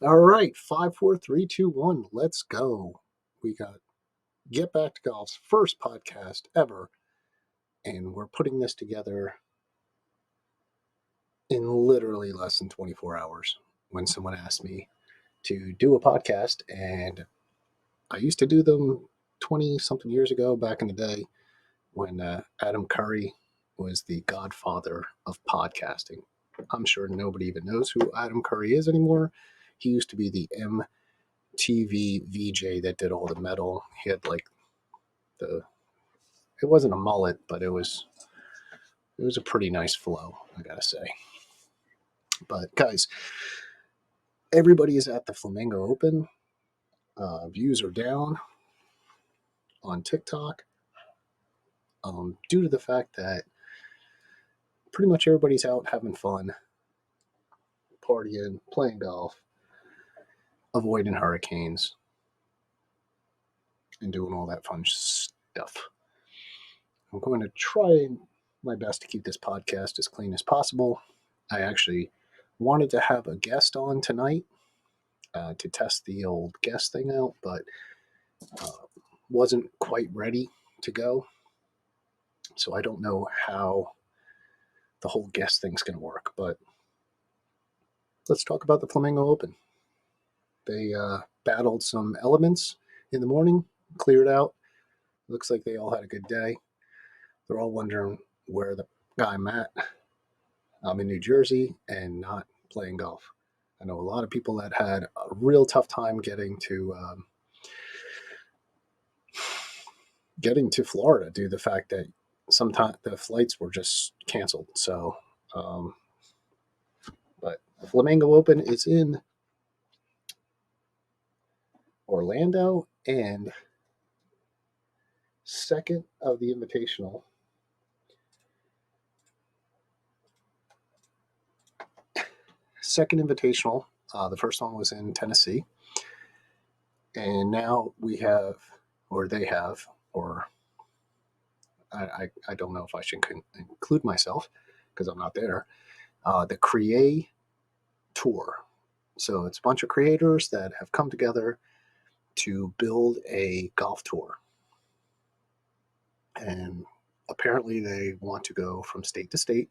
All right, 5, 4, 3, 2, 1. Let's go. We got Get Back to Golf's first podcast ever, and we're putting this together in literally less than 24 hours when someone asked me to do a podcast. And I used to do them 20 something years ago back in the day when Adam Curry was the godfather of podcasting. I'm sure nobody even knows who Adam Curry is anymore. He used to be the MTV VJ that did all the metal. He had like the it wasn't a mullet, but it was a pretty nice flow, I gotta say. But guys, everybody is at the Flamingo Open. Views are down on TikTok due to the fact that pretty much everybody's out having fun, partying, playing golf, avoiding hurricanes, and doing all that fun stuff. I'm going to try my best to keep this podcast as clean as possible. I actually wanted to have a guest on tonight to test the old guest thing out, but wasn't quite ready to go. So I don't know how the whole guest thing's going to work. But let's talk about the Flamingo Open. They battled some elements in the morning, cleared out. Looks like they all had a good day. They're all wondering where the guy I'm at. I'm in New Jersey and not playing golf. I know a lot of people that had a real tough time getting to Florida due to the fact that sometimes the flights were just canceled. So, but the Flamingo Open is in Orlando, and second of the Invitational. Second Invitational. The first one was in Tennessee, and now we have, or they have, or I don't know if I should include myself because I'm not there. The Create Tour. So it's a bunch of creators that have come together to build a golf tour. And apparently they want to go from state to state.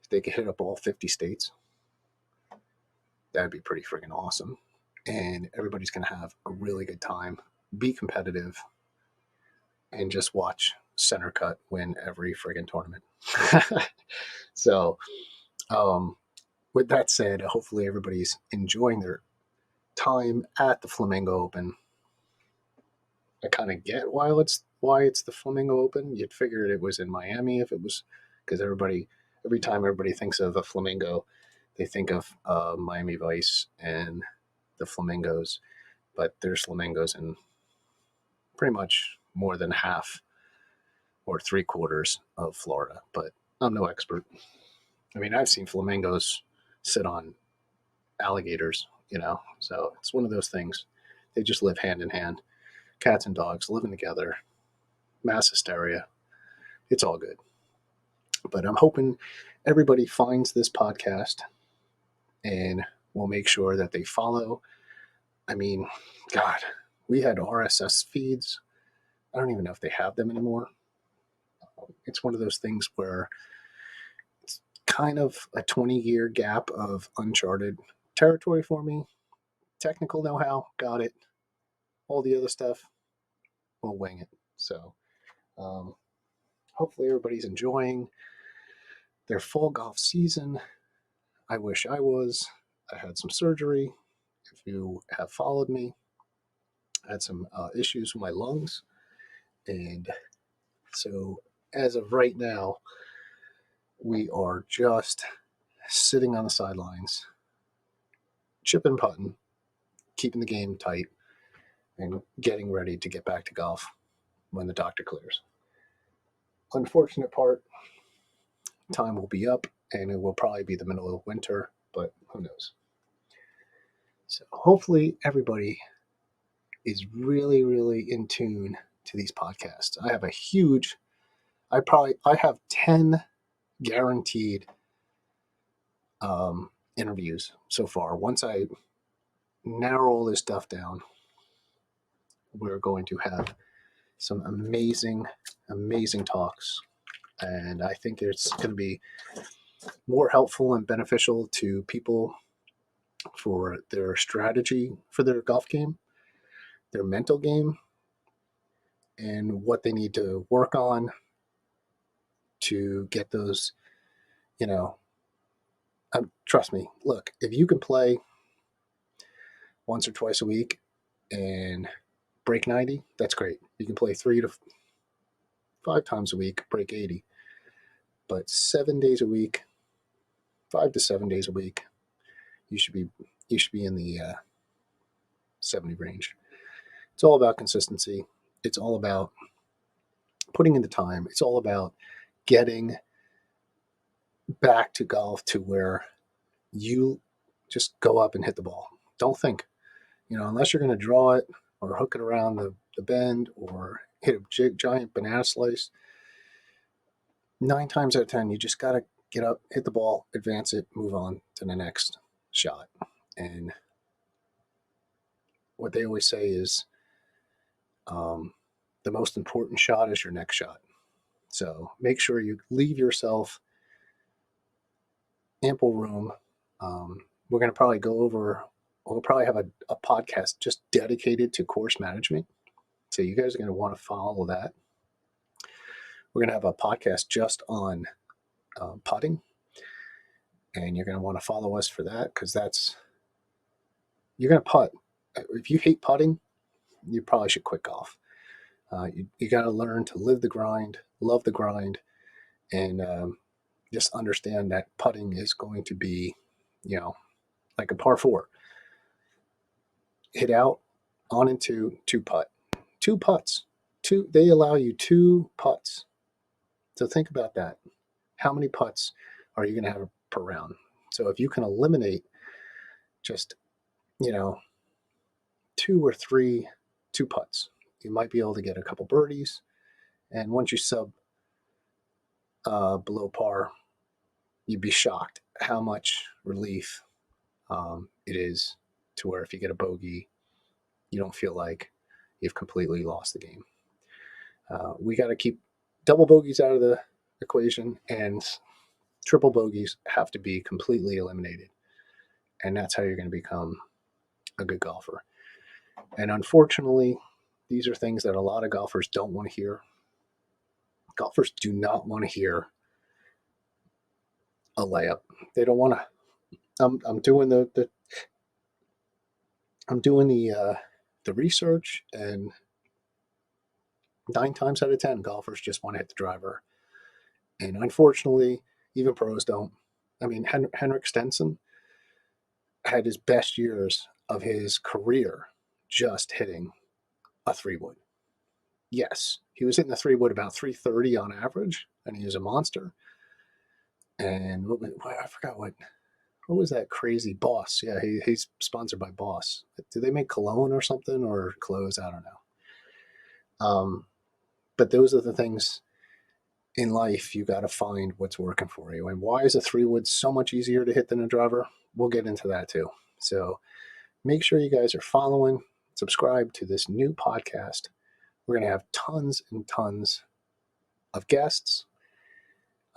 If they could hit up all 50 states, that'd be pretty freaking awesome. And everybody's going to have a really good time, be competitive, and just watch Center Cut win every friggin' tournament. So, with that said, hopefully everybody's enjoying their time at the Flamingo Open. I kind of get why it's the Flamingo Open. You'd figured it was in Miami if it was, because every time everybody thinks of a flamingo, they think of Miami Vice and the flamingos, but there's flamingos in pretty much more than half or 3/4 of Florida. But I'm no expert. I mean, I've seen flamingos sit on alligators, so it's one of those things. They just live hand in hand. Cats and dogs living together, mass hysteria. It's all good. But I'm hoping everybody finds this podcast and we'll make sure that they follow. I mean, God, we had RSS feeds. I don't even know if they have them anymore. It's one of those things where it's kind of a 20-year gap of uncharted territory for me. Technical know-how, got it. All the other stuff, we'll wing it. So hopefully everybody's enjoying their fall golf season. I wish I was. I had some surgery. If you have followed me, I had some issues with my lungs. And so as of right now, we are just sitting on the sidelines, chipping putting, keeping the game tight, and getting ready to get back to golf when the doctor clears. Unfortunate part, time will be up and it will probably be the middle of winter, but who knows. So hopefully everybody is really, really in tune to these podcasts. I have 10 guaranteed interviews so far. Once I narrow all this stuff down, we're going to have some amazing, amazing talks. And I think it's going to be more helpful and beneficial to people for their strategy for their golf game, their mental game, and what they need to work on to get those, you know, trust me, look, if you can play once or twice a week and break 90, that's great. You can play 3 to 5 times a week, break 80. But 7 days a week, 5 to 7 days a week, you should be in the 70 range. It's all about consistency. It's all about putting in the time. It's all about getting back to golf to where you just go up and hit the ball. Don't think, unless you're going to draw it or hook it around the bend or hit a giant banana slice, 9 times out of 10, you just got to get up, hit the ball, advance it, move on to the next shot. And what they always say is the most important shot is your next shot. So make sure you leave yourself ample room. We're going to probably we'll probably have a podcast just dedicated to course management. So you guys are going to want to follow that. We're going to have a podcast just on putting. And you're going to want to follow us for that because you're going to putt. If you hate putting, you probably should quit golf. You got to learn to live the grind, love the grind, and just understand that putting is going to be, like a par 4. Hit out, on into 2 putt. 2 putts. They allow you 2 putts. So think about that. How many putts are you going to have per round? So if you can eliminate just, 2 or 3 2 putts, you might be able to get a couple birdies. And once you sub below par, you'd be shocked how much relief it is to where if you get a bogey, you don't feel like you've completely lost the game. We got to keep double bogeys out of the equation, and triple bogeys have to be completely eliminated. And that's how you're going to become a good golfer. And unfortunately, these are things that a lot of golfers don't want to hear. Golfers do not want to hear a layup. They don't want to. I'm doing the research, and 9 times out of 10, golfers just want to hit the driver. And unfortunately, even pros don't. I mean, Henrik Stenson had his best years of his career just hitting a 3-wood. Yes, he was hitting a 3-wood about 330 on average, and he was a monster. And I forgot what was that crazy Boss? Yeah, he's sponsored by Boss. Do they make cologne or something, or clothes? I don't know. But those are the things in life you got to find what's working for you. And why is a 3-wood so much easier to hit than a driver? We'll get into that too. So make sure you guys are following, subscribe to this new podcast. We're going to have tons and tons of guests,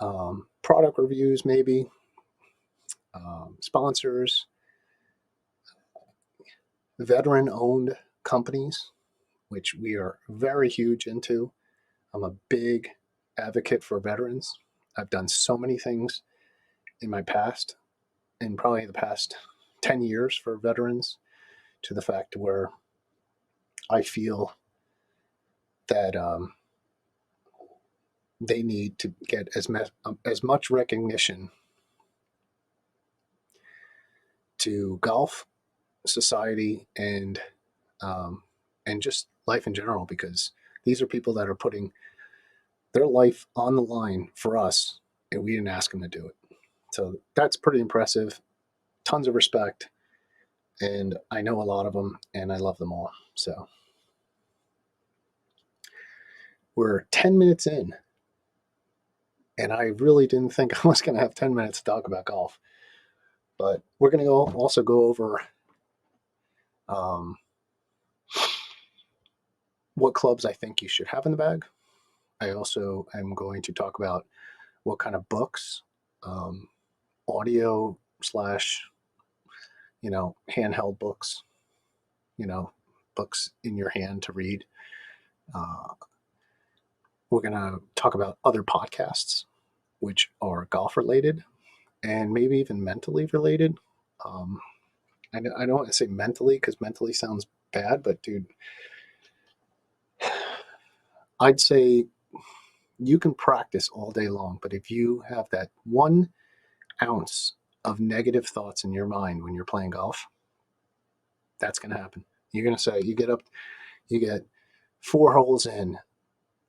product reviews, maybe, sponsors, veteran-owned companies, which we are very huge into. I'm a big advocate for veterans. I've done so many things in my past, in probably the past 10 years for veterans, to the fact where I feel that they need to get as much recognition to golf, society, and just life in general, because these are people that are putting their life on the line for us, and we didn't ask them to do it. So that's pretty impressive. Tons of respect, and I know a lot of them, and I love them all. So we're 10 minutes in, and I really didn't think I was going to have 10 minutes to talk about golf. But we're going to also go over Um, what clubs I think you should have in the bag. I also am going to talk about what kind of books, um, audio slash, handheld books, you know, books in your hand to read. Uh, we're going to talk about other podcasts, which are golf related and maybe even mentally related. Um, I don't want to say mentally because mentally sounds bad, but dude, I'd say you can practice all day long, but if you have that 1 ounce of negative thoughts in your mind when you're playing golf, that's going to happen. You're going to say, you get up, you get 4 holes in,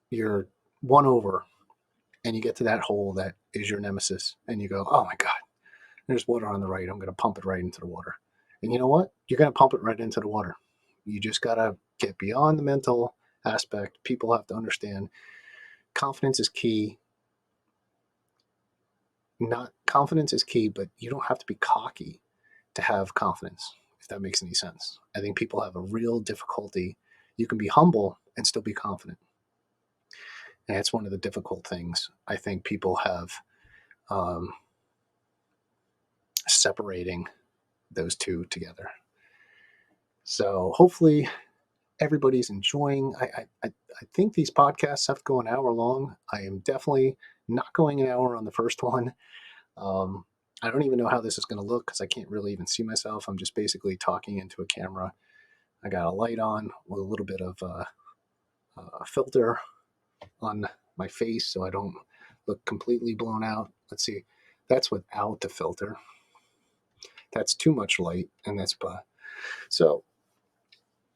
you're 1 over, and you get to that hole that is your nemesis, and you go, oh my God, there's water on the right. I'm going to pump it right into the water. And you know what? You're going to pump it right into the water. You just got to get beyond the mental aspect. People have to understand confidence is key. Not confidence is key, but you don't have to be cocky to have confidence, if that makes any sense. I think people have a real difficulty. You can be humble and still be confident. And it's one of the difficult things I think people have, um, separating those two together. So hopefully everybody's enjoying. I think these podcasts have to go an hour long. I am definitely not going an hour on the first one. Um, I don't even know how this is going to look because I can't really even see myself. I'm just basically talking into a camera. I got a light on with a little bit of a filter on my face so I don't look completely blown out. Let's see. That's without the filter. That's too much light, and that's so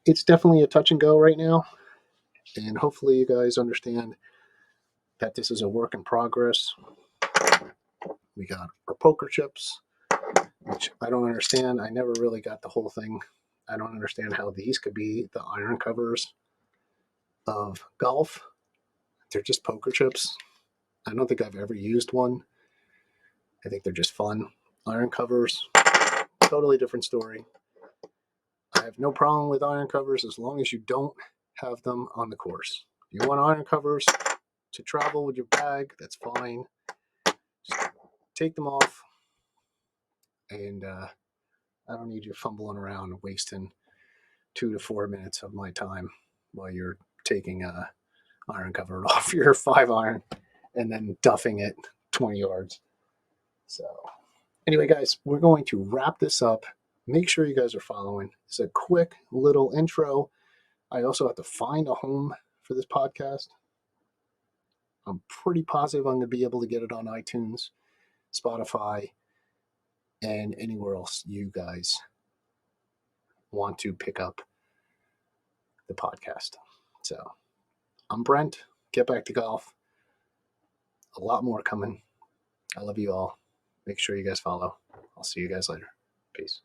it's definitely a touch and go right now. And hopefully you guys understand that this is a work in progress. We got our poker chips, which I don't understand. I never really got the whole thing. I don't understand how these could be the iron covers of golf. They're just poker chips. I don't think I've ever used one. I think they're just fun. Iron covers, totally different story. I have no problem with iron covers as long as you don't have them on the course. If you want iron covers to travel with your bag, that's fine. Just take them off, and I don't need you fumbling around wasting 2 to 4 minutes of my time while you're taking a iron cover off your 5 iron and then duffing it 20 yards. So anyway, guys, we're going to wrap this up. Make sure you guys are following. It's a quick little intro. I also have to find a home for this podcast. I'm pretty positive I'm going to be able to get it on iTunes, Spotify, and anywhere else you guys want to pick up the podcast. So I'm Brent. Get back to golf. A lot more coming. I love you all. Make sure you guys follow. I'll see you guys later. Peace.